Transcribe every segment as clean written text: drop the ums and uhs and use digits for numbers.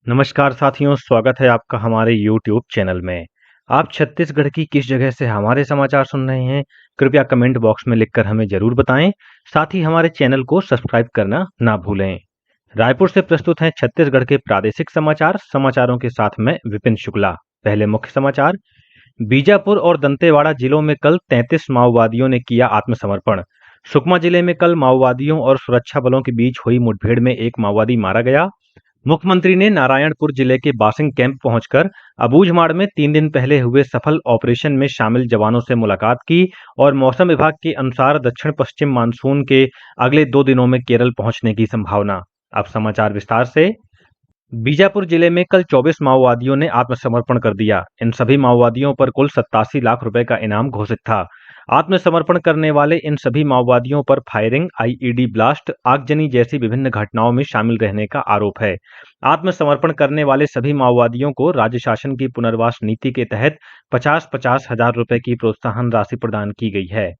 नमस्कार साथियों, स्वागत है आपका हमारे YouTube चैनल में। आप छत्तीसगढ़ की किस जगह से हमारे समाचार सुन रहे हैं, कृपया कमेंट बॉक्स में लिखकर हमें ज़रूर बताएं। साथ ही हमारे चैनल को सब्सक्राइब करना ना भूलें। रायपुर से प्रस्तुत हैं छत्तीसगढ़ के प्रादेशिक समाचार। समाचारों के साथ मैं विपिन शुक्ला। पहले मुख्य समाचार। बीजापुर और दंतेवाड़ा जिलों में कल 33 माओवादियों ने किया आत्मसमर्पण। सुकमा जिले में कल माओवादियों और सुरक्षा बलों के बीच हुई मुठभेड़ में एक माओवादी मारा गया। मुख्यमंत्री ने नारायणपुर जिले के बासिंग कैंप पहुंचकर अबूझमाड़ में 3 दिन पहले हुए सफल ऑपरेशन में शामिल जवानों से मुलाकात की और मौसम विभाग के अनुसार दक्षिण पश्चिम मानसून के अगले 2 दिनों में केरल पहुंचने की संभावना। अब समाचार विस्तार से। बीजापुर जिले में कल 24 माओवादियों ने आत्मसमर्पण कर दिया। इन सभी माओवादियों पर कुल 87 लाख रुपए का इनाम घोषित था। आत्मसमर्पण करने वाले इन सभी माओवादियों पर फायरिंग, आईईडी ब्लास्ट, आगजनी जैसी विभिन्न घटनाओं में शामिल रहने का आरोप है। आत्मसमर्पण करने वाले सभी माओवादियों को राज्य शासन की पुनर्वास नीति के तहत 50-50 हजार रुपए की प्रोत्साहन राशि प्रदान की गई है।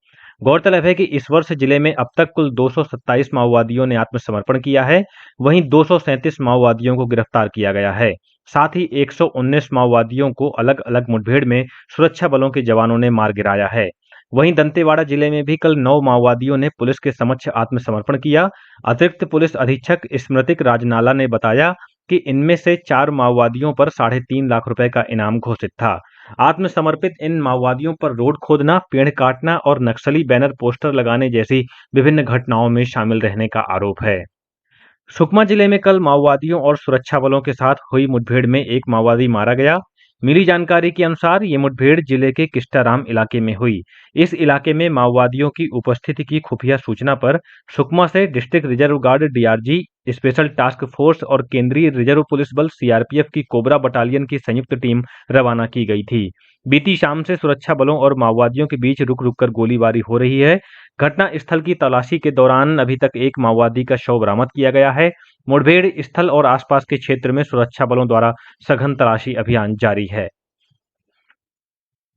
गौरतलब है कि इस वर्ष जिले में अब तक कुल 227 माओवादियों ने आत्मसमर्पण किया है। वहीं 237 माओवादियों को गिरफ्तार किया गया है। साथ ही 119 माओवादियों को अलग अलग मुठभेड़ में सुरक्षा बलों के जवानों ने मार गिराया है। वहीं दंतेवाड़ा जिले में भी कल 9 माओवादियों ने पुलिस के समक्ष आत्मसमर्पण किया। अतिरिक्त पुलिस अधीक्षक स्मृतिक राजनाला ने बताया कि इनमें से 4 माओवादियों पर 3.5 लाख रुपए का इनाम घोषित था। आत्मसमर्पित इन माओवादियों पर रोड खोदना, पेड़ काटना और नक्सली बैनर पोस्टर लगाने जैसी विभिन्न घटनाओं में शामिल रहने का आरोप है। सुकमा जिले में कल माओवादियों और सुरक्षा बलों के साथ हुई मुठभेड़ में एक माओवादी मारा गया। मिली जानकारी के अनुसार ये मुठभेड़ जिले के किस्टाराम इलाके में हुई। इस इलाके में माओवादियों की उपस्थिति की खुफिया सूचना पर सुकमा से district reserve guard DRG, special task force और केंद्रीय रिजर्व पुलिस बल सीआरपीएफ की कोबरा बटालियन की संयुक्त टीम रवाना की गई थी। बीती शाम से सुरक्षा बलों और माओवादियों के बीच रुक रुक कर गोलीबारी हो रही है। घटना स्थल की तलाशी के दौरान अभी तक एक माओवादी का शव बरामद किया गया है। मुठभेड़ स्थल और आसपास के क्षेत्र में सुरक्षा बलों द्वारा सघन तलाशी अभियान जारी है।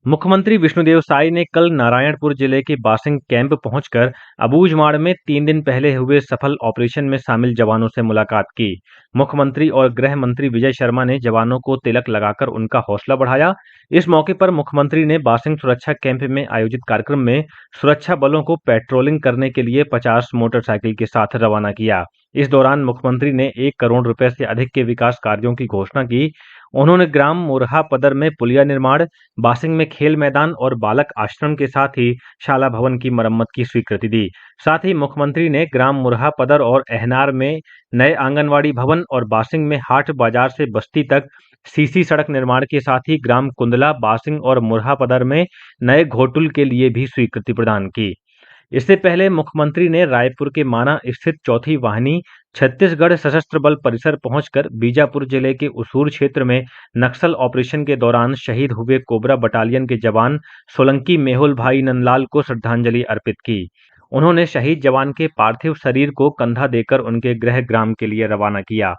मुख्यमंत्री विष्णुदेव साय ने कल नारायणपुर जिले के बासिंग कैंप पहुंचकर अबूझमाड़ में 3 दिन पहले हुए सफल ऑपरेशन में शामिल जवानों से मुलाकात की। मुख्यमंत्री और गृह मंत्री विजय शर्मा ने जवानों को तिलक लगाकर उनका हौसला बढ़ाया। इस मौके पर मुख्यमंत्री ने बासिंग सुरक्षा कैंप में आयोजित कार्यक्रम में सुरक्षा बलों को पेट्रोलिंग करने के लिए 50 मोटरसाइकिल के साथ रवाना किया। इस दौरान मुख्यमंत्री ने 1 करोड़ रुपए से अधिक के विकास कार्यों की घोषणा की। उन्होंने ग्राम मुरहा पदर में पुलिया निर्माण, बासिंग में खेल मैदान और बालक आश्रम के साथ ही शाला भवन की मरम्मत की स्वीकृति दी। साथ ही मुख्यमंत्री ने ग्राम मुरहा पदर और अहनार में नए आंगनवाड़ी भवन और बासिंग में हाट बाजार से बस्ती तक सीसी सड़क निर्माण के साथ ही ग्राम कुंदला, बासिंग और मुरहा पदर में नए घोटुल के लिए भी स्वीकृति प्रदान की। इससे पहले मुख्यमंत्री ने रायपुर के माना स्थित चौथी वाहिनी छत्तीसगढ़ सशस्त्र बल परिसर पहुंचकर बीजापुर जिले के उसूर क्षेत्र में नक्सल ऑपरेशन के दौरान शहीद हुए कोबरा बटालियन के जवान सोलंकी मेहुल भाई नंदलाल को श्रद्धांजलि अर्पित की। उन्होंने शहीद जवान के पार्थिव शरीर को कंधा देकर उनके गृह ग्राम के लिए रवाना किया।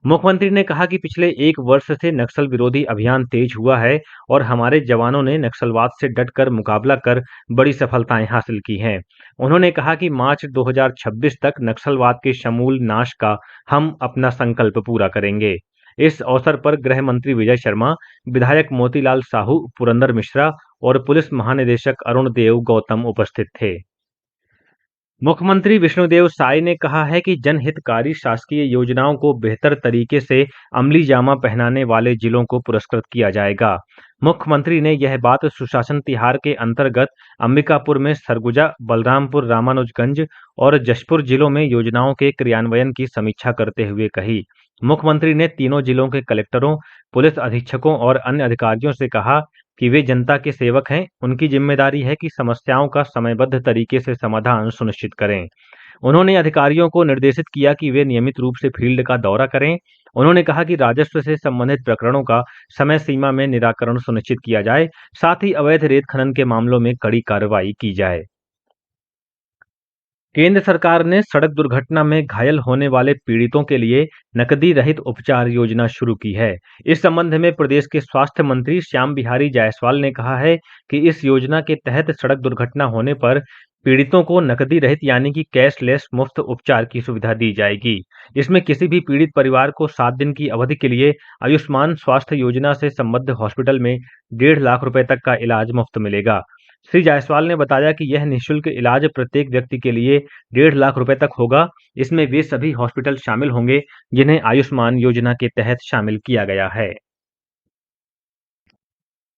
मुख्यमंत्री ने कहा कि पिछले 1 वर्ष से नक्सल विरोधी अभियान तेज हुआ है और हमारे जवानों ने नक्सलवाद से डटकर मुकाबला कर बड़ी सफलताएं हासिल की हैं। उन्होंने कहा कि मार्च 2026 तक नक्सलवाद के समूल नाश का हम अपना संकल्प पूरा करेंगे। इस अवसर पर गृह मंत्री विजय शर्मा, विधायक मोतीलाल साहू, पुरंदर मिश्रा और पुलिस महानिदेशक अरुण देव गौतम उपस्थित थे। मुख्यमंत्री विष्णुदेव साय ने कहा है कि जनहितकारी शासकीय योजनाओं को बेहतर तरीके से अमली जामा पहनाने वाले जिलों को पुरस्कृत किया जाएगा। मुख्यमंत्री ने यह बात सुशासन तिहार के अंतर्गत अंबिकापुर में सरगुजा, बलरामपुर, रामानुजगंज और जशपुर जिलों में योजनाओं के क्रियान्वयन की समीक्षा करते हुए कही। मुख्यमंत्री ने तीनों जिलों के कलेक्टरों, पुलिस अधीक्षकों और अन्य अधिकारियों से कहा कि वे जनता के सेवक हैं। उनकी जिम्मेदारी है कि समस्याओं का समयबद्ध तरीके से समाधान सुनिश्चित करें। उन्होंने अधिकारियों को निर्देशित किया कि वे नियमित रूप से फील्ड का दौरा करें। उन्होंने कहा कि राजस्व से संबंधित प्रकरणों का समय सीमा में निराकरण सुनिश्चित किया जाए। साथ ही अवैध रेत खनन के मामलों में कड़ी कार्रवाई की जाए। केंद्र सरकार ने सड़क दुर्घटना में घायल होने वाले पीड़ितों के लिए नकदी रहित उपचार योजना शुरू की है। इस संबंध में प्रदेश के स्वास्थ्य मंत्री श्याम बिहारी जायसवाल ने कहा है कि इस योजना के तहत सड़क दुर्घटना होने पर पीड़ितों को नकदी रहित यानी कि कैशलेस मुफ्त उपचार की सुविधा दी जाएगी। इसमें किसी भी पीड़ित परिवार को 7 दिन की अवधि के लिए आयुष्मान स्वास्थ्य योजना से संबद्ध हॉस्पिटल में 1.5 लाख रुपए तक का इलाज मुफ्त मिलेगा। श्री जायसवाल ने बताया कि यह निःशुल्क इलाज प्रत्येक व्यक्ति के लिए 1.5 लाख रुपए तक होगा। इसमें वे सभी हॉस्पिटल शामिल होंगे जिन्हें आयुष्मान योजना के तहत शामिल किया गया है।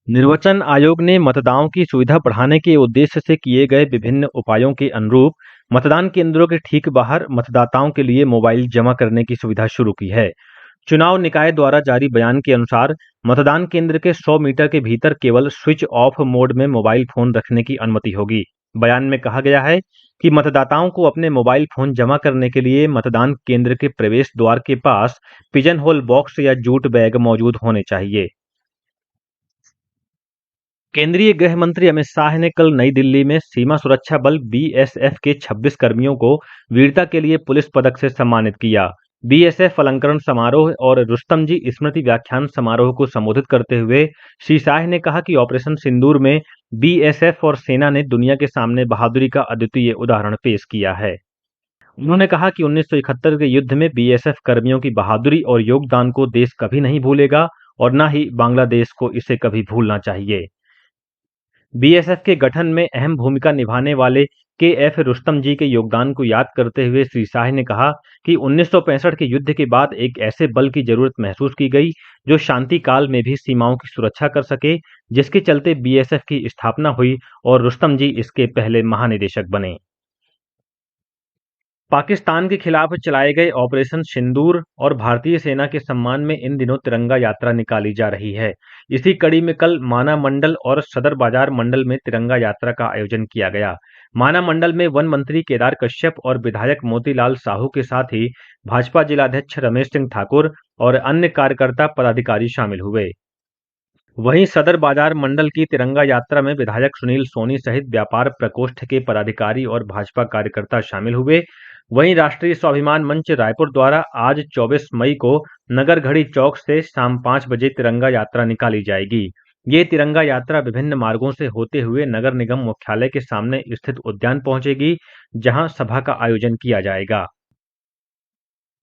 निर्वाचन आयोग ने मतदाताओं की सुविधा बढ़ाने के उद्देश्य से किए गए विभिन्न उपायों के अनुरूप मतदान केंद्रों के ठीक बाहर मतदाताओं के लिए मोबाइल जमा करने की सुविधा शुरू की है। चुनाव निकाय द्वारा जारी बयान के अनुसार मतदान केंद्र के 100 मीटर के भीतर केवल स्विच ऑफ मोड में मोबाइल फोन रखने की अनुमति होगी। बयान में कहा गया है कि मतदाताओं को अपने मोबाइल फोन जमा करने के लिए मतदान केंद्र के प्रवेश द्वार के पास पिजन होल बॉक्स या जूट बैग मौजूद होने चाहिए। केंद्रीय गृह मंत्री अमित शाह ने कल नई दिल्ली में सीमा सुरक्षा बल बीएसएफ के 26 कर्मियों को वीरता के लिए पुलिस पदक से सम्मानित किया। बीएसएफ अलंकरण समारोह और रुस्तम जी स्मृति व्याख्यान समारोह को संबोधित करते हुए श्री शाह ने कहा कि ऑपरेशन सिंदूर में बीएसएफ और सेना ने दुनिया के सामने बहादुरी का अद्वितीय उदाहरण पेश किया है। उन्होंने कहा कि 1971 के युद्ध में बीएसएफ कर्मियों की बहादुरी और योगदान को देश कभी नहीं भूलेगा और न ही बांग्लादेश को इसे कभी भूलना चाहिए। बीएसएफ के गठन में अहम भूमिका निभाने वाले के एफ रुस्तम जी के योगदान को याद करते हुए श्री शाह ने कहा कि 1965 के युद्ध के बाद एक ऐसे बल की जरूरत महसूस की गई जो शांति काल में भी सीमाओं की सुरक्षा कर सके, जिसके चलते बीएसएफ की स्थापना हुई और रुस्तम जी इसके पहले महानिदेशक बने। पाकिस्तान के खिलाफ चलाए गए ऑपरेशन सिंदूर और भारतीय सेना के सम्मान में इन दिनों तिरंगा यात्रा निकाली जा रही है। इसी कड़ी में कल माना मंडल और सदर बाजार मंडल में तिरंगा यात्रा का आयोजन किया गया। माना मंडल में वन मंत्री केदार कश्यप और विधायक मोतीलाल साहू के साथ ही भाजपा जिलाध्यक्ष रमेश सिंह ठाकुर और अन्य कार्यकर्ता पदाधिकारी शामिल हुए। वहीं सदर बाजार मंडल की तिरंगा यात्रा में विधायक सुनील सोनी सहित व्यापार प्रकोष्ठ के पदाधिकारी और भाजपा कार्यकर्ता शामिल हुए। वहीं राष्ट्रीय स्वाभिमान मंच रायपुर द्वारा आज 24 मई को नगर घड़ी चौक से शाम 5 बजे तिरंगा यात्रा निकाली जाएगी। ये तिरंगा यात्रा विभिन्न मार्गों से होते हुए नगर निगम मुख्यालय के सामने स्थित उद्यान पहुंचेगी, जहां सभा का आयोजन किया जाएगा।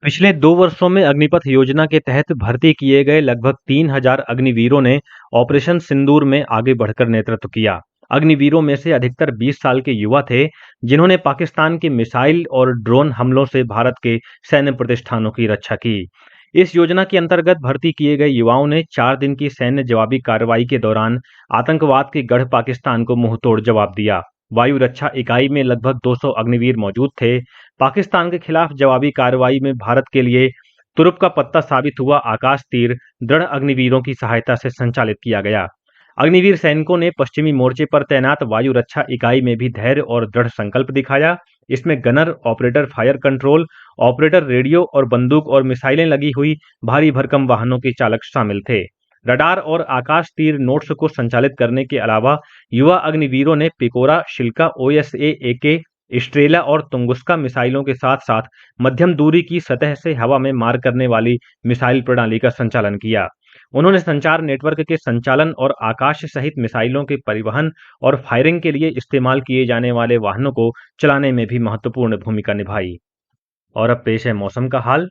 पिछले 2 वर्षों में अग्निपथ योजना के तहत भर्ती किए गए लगभग 3,000 अग्निवीरों ने ऑपरेशन सिंदूर में आगे बढ़कर नेतृत्व किया। अग्निवीरों में से अधिकतर 20 साल के युवा थे, जिन्होंने पाकिस्तान के मिसाइल और ड्रोन हमलों से भारत के सैन्य प्रतिष्ठानों की रक्षा की। इस योजना के अंतर्गत भर्ती किए गए युवाओं ने 4 दिन की सैन्य जवाबी कार्रवाई के दौरान आतंकवाद के गढ़ पाकिस्तान को मुंहतोड़ जवाब दिया। वायु रक्षा इकाई में लगभग 200 अग्निवीर मौजूद थे। पाकिस्तान के खिलाफ जवाबी कार्रवाई में भारत के लिए तुरुप का पत्ता साबित हुआ आकाश तीर दृढ़ अग्निवीरों की सहायता से संचालित किया गया। अग्निवीर सैनिकों ने पश्चिमी मोर्चे पर तैनात वायु रक्षा इकाई में भी धैर्य और दृढ़ संकल्प दिखाया। इसमें gunner, operator fire control, operator radio और बंदूक और मिसाइलें लगी हुई भारी भरकम वाहनों के चालक शामिल थे। रडार और आकाश तीर नोट्स को संचालित करने के अलावा युवा अग्निवीरों ने पिकोरा, शिल्का, ओएसए, एके, स्ट्रेला और तुंगुस्का मिसाइलों के साथ साथ मध्यम दूरी की सतह से हवा में मार करने वाली मिसाइल प्रणाली का संचालन किया। उन्होंने संचार नेटवर्क के संचालन और आकाश सहित मिसाइलों के परिवहन और फायरिंग के लिए इस्तेमाल किए जाने वाले वाहनों को चलाने में भी महत्वपूर्ण भूमिका निभाई। और अब पेश है मौसम का हाल।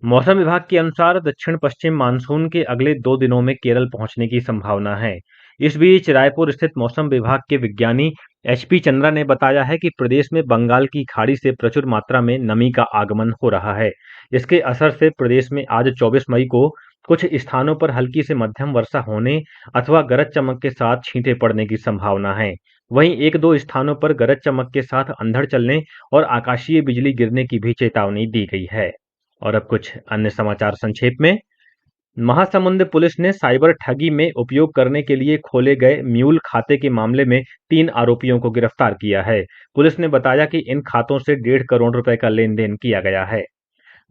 मौसम विभाग के अनुसार दक्षिण पश्चिम मानसून के अगले 2 दिनों में केरल पहुंचने की संभावना है। इस बीच रायपुर स्थित मौसम विभाग के विज्ञानी एचपी चंद्रा ने बताया है कि प्रदेश में बंगाल की खाड़ी से प्रचुर मात्रा में नमी का आगमन हो रहा है। इसके असर से प्रदेश में आज 24 मई को कुछ स्थानों पर हल्की से मध्यम वर्षा होने अथवा गरज चमक के साथ छींटे पड़ने की संभावना है। वहीं 1-2 स्थानों पर गरज चमक के साथ अंधड़ चलने और आकाशीय बिजली गिरने की भी चेतावनी दी गई है। और अब कुछ अन्य समाचार संक्षेप में। महासमुंद पुलिस ने साइबर ठगी में उपयोग करने के लिए खोले गए म्यूल खाते के मामले में 3 आरोपियों को गिरफ्तार किया है। पुलिस ने बताया कि इन खातों से 1.5 करोड़ रुपए का लेन देन किया गया है।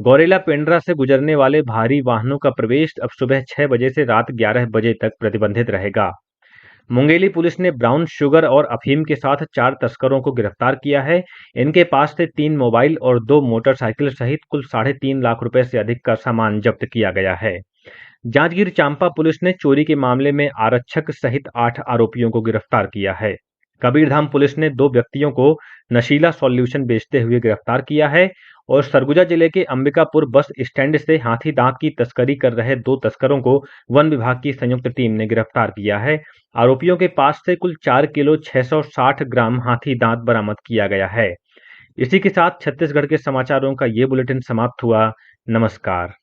गौरेला पेंड्रा से गुजरने वाले भारी वाहनों का प्रवेश अब सुबह 6 बजे से रात 11 बजे तक प्रतिबंधित रहेगा। मुंगेली पुलिस ने ब्राउन शुगर और अफीम के साथ 4 तस्करों को गिरफ्तार किया है। इनके पास से 3 मोबाइल और 2 मोटरसाइकिल सहित कुल 3.5 लाख रुपए से अधिक का सामान जब्त किया गया है। जांजगीर चांपा पुलिस ने चोरी के मामले में आरक्षक सहित 8 आरोपियों को गिरफ्तार किया है। कबीरधाम पुलिस ने 2 व्यक्तियों को नशीला सॉल्यूशन बेचते हुए गिरफ्तार किया है और सरगुजा जिले के अंबिकापुर बस स्टैंड से हाथी दांत की तस्करी कर रहे 2 तस्करों को वन विभाग की संयुक्त टीम ने गिरफ्तार किया है। आरोपियों के पास से कुल 4 किलो 660 ग्राम हाथी दांत बरामद किया गया है। इसी के साथ छत्तीसगढ़ के समाचारों का ये बुलेटिन समाप्त हुआ। नमस्कार।